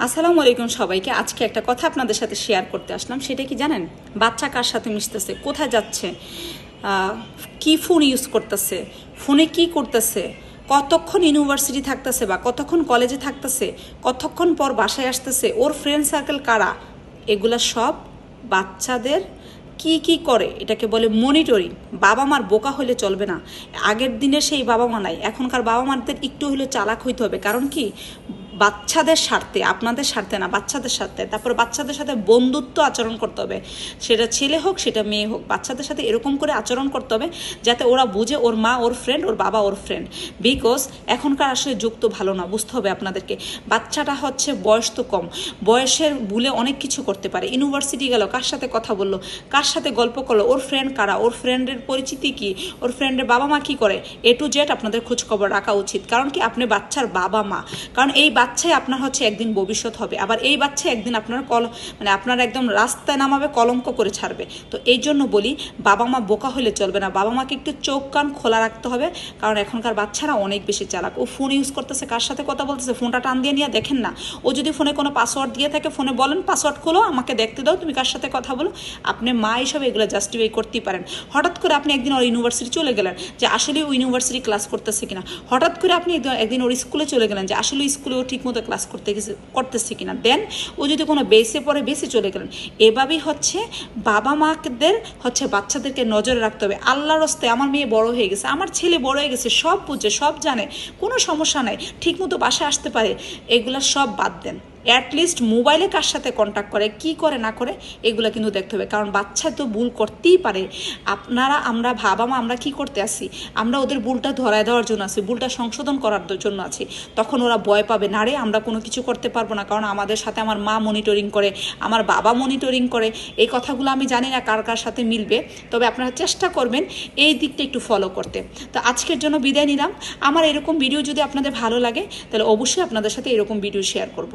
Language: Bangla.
আসসালামু আলাইকুম সবাইকে। আজকে একটা কথা আপনাদের সাথে শেয়ার করতে আসলাম। সেটা কি জানেন? বাচ্চা কার সাথে মিশতেছে, কোথায় যাচ্ছে, কি ফোন ইউজ করতেছে, ফোনে কি করতেছে, কতক্ষণ ইউনিভার্সিটি থাকতেছে বা কতক্ষণ কলেজে থাকতেছে, কতক্ষণ পর বাসায় আসতেছে, ওর ফ্রেন্ড সার্কেল কারা, এগুলা সব বাচ্চাদের কি কি করে এটাকে বলে মনিটরিং। বাবা মার বোকা হলে চলবে না। আগের দিনের সেই বাবা মা নাই, এখনকার বাবা মাদের একটু হলেও চালাক হইতে হবে। কারণ কি, বাচ্চাদের স্বার্থে, আপনাদের স্বার্থে না, বাচ্চাদের স্বার্থে। তারপর বাচ্চাদের সাথে বন্ধুত্ব আচরণ করতে হবে, সেটা ছেলে হোক সেটা মেয়ে হোক। বাচ্চাদের সাথে এরকম করে আচরণ করতে হবে যাতে ওরা বুঝে ওর মা ওর ফ্রেন্ড, ওর বাবা ওর ফ্রেন্ড। বিকজ এখনকার আসলে যুগ তো ভালো না, বুঝতে হবে আপনাদেরকে। বাচ্চাটা হচ্ছে বয়স তো কম, বয়সের ভুলে অনেক কিছু করতে পারে। ইউনিভার্সিটি গেল, কার সাথে কথা বললো, কার সাথে গল্প করলো, ওর ফ্রেন্ড কারা, ওর ফ্রেন্ডের পরিচিতি কি, ওর ফ্রেন্ডের বাবা মা কী করে, এ টু জেড আপনাদের খোঁজখবর রাখা উচিত। কারণ কি, আপনি বাচ্চার বাবা মা। কারণ এই বাচ্চাই আপনার হচ্ছে একদিন ভবিষ্যৎ হবে। আবার এই বাচ্চা একদিন আপনার আপনার একদম রাস্তায় নামাবে, কলঙ্ক করে ছাড়বে। তো এই জন্য বলি, বাবা মা বোকা হলে চলবে না। বাবা মাকে একটু চোখ কান খোলা রাখতে হবে। কারণ এখনকার বাচ্চারা অনেক বেশি চালাক। ও ফোন ইউজ করতেছে, কার সাথে কথা বলতেছে, ফোনটা টান দিয়ে নিয়ে দেখেন না। ও যদি ফোনে কোনো পাসওয়ার্ড দিয়ে থাকে, ফোনে বলেন পাসওয়ার্ড খোলো, আমাকে দেখতে দাও, তুমি কার সাথে কথা বলো। আপনি মা হিসাবে এগুলো জাস্টিফাই করতেই পারেন। হঠাৎ করে আপনি একদিন ওর ইউনিভার্সিটি চলে গেলেন যে আসলে ও ইউনিভার্সিটি ক্লাস করতেছে কিনা। হঠাৎ করে আপনি একদিন ওর স্কুলে চলে গেলেন যে আসলে স্কুলে ও ঠিকমতো ক্লাস করতেছে কিনা। দেন ও যদি কোনো বেসে পড়ে, বেসে চলে গেলেন। এভাবেই হচ্ছে বাবা মাদের হচ্ছে বাচ্চাদেরকে নজরে রাখতে হবে। আল্লাহর হস্তে আমার মেয়ে বড় হয়ে গেছে, আমার ছেলে বড় হয়ে গেছে, সব বুঝে, সব জানে, কোনো সমস্যা নাই, ঠিকমতো বাসায় আসতে পারে, এগুলা সব বাদ দেন। অ্যাটলিস্ট মোবাইলে কার সাথে কন্ট্যাক্ট করে, কি করে না করে, এগুলো কিন্তু দেখতে হবে। কারণ বাচ্চা তো ভুল করতেই পারে। আমরা বাবা মা আমরা কি করতে আসি, আমরা ওদের ভুলটা ধরায় দেওয়ার জন্য আছি, ভুলটা সংশোধন করার জন্য আছি। তখন ওরা ভয় পাবে, না রে আমরা কোনো কিছু করতে পারবো না, কারণ আমাদের সাথে আমার মা মনিটরিং করে, আমার বাবা মনিটরিং করে। এই কথাগুলো আমি জানি না কার কার সাথে মিলবে, তবে আপনারা চেষ্টা করবেন এই দিকটা একটু ফলো করতে। তো আজকের জন্য বিদায় নিলাম। আমার এরকম ভিডিও যদি আপনাদের ভালো লাগে, তাহলে অবশ্যই আপনাদের সাথে এরকম ভিডিও শেয়ার করব।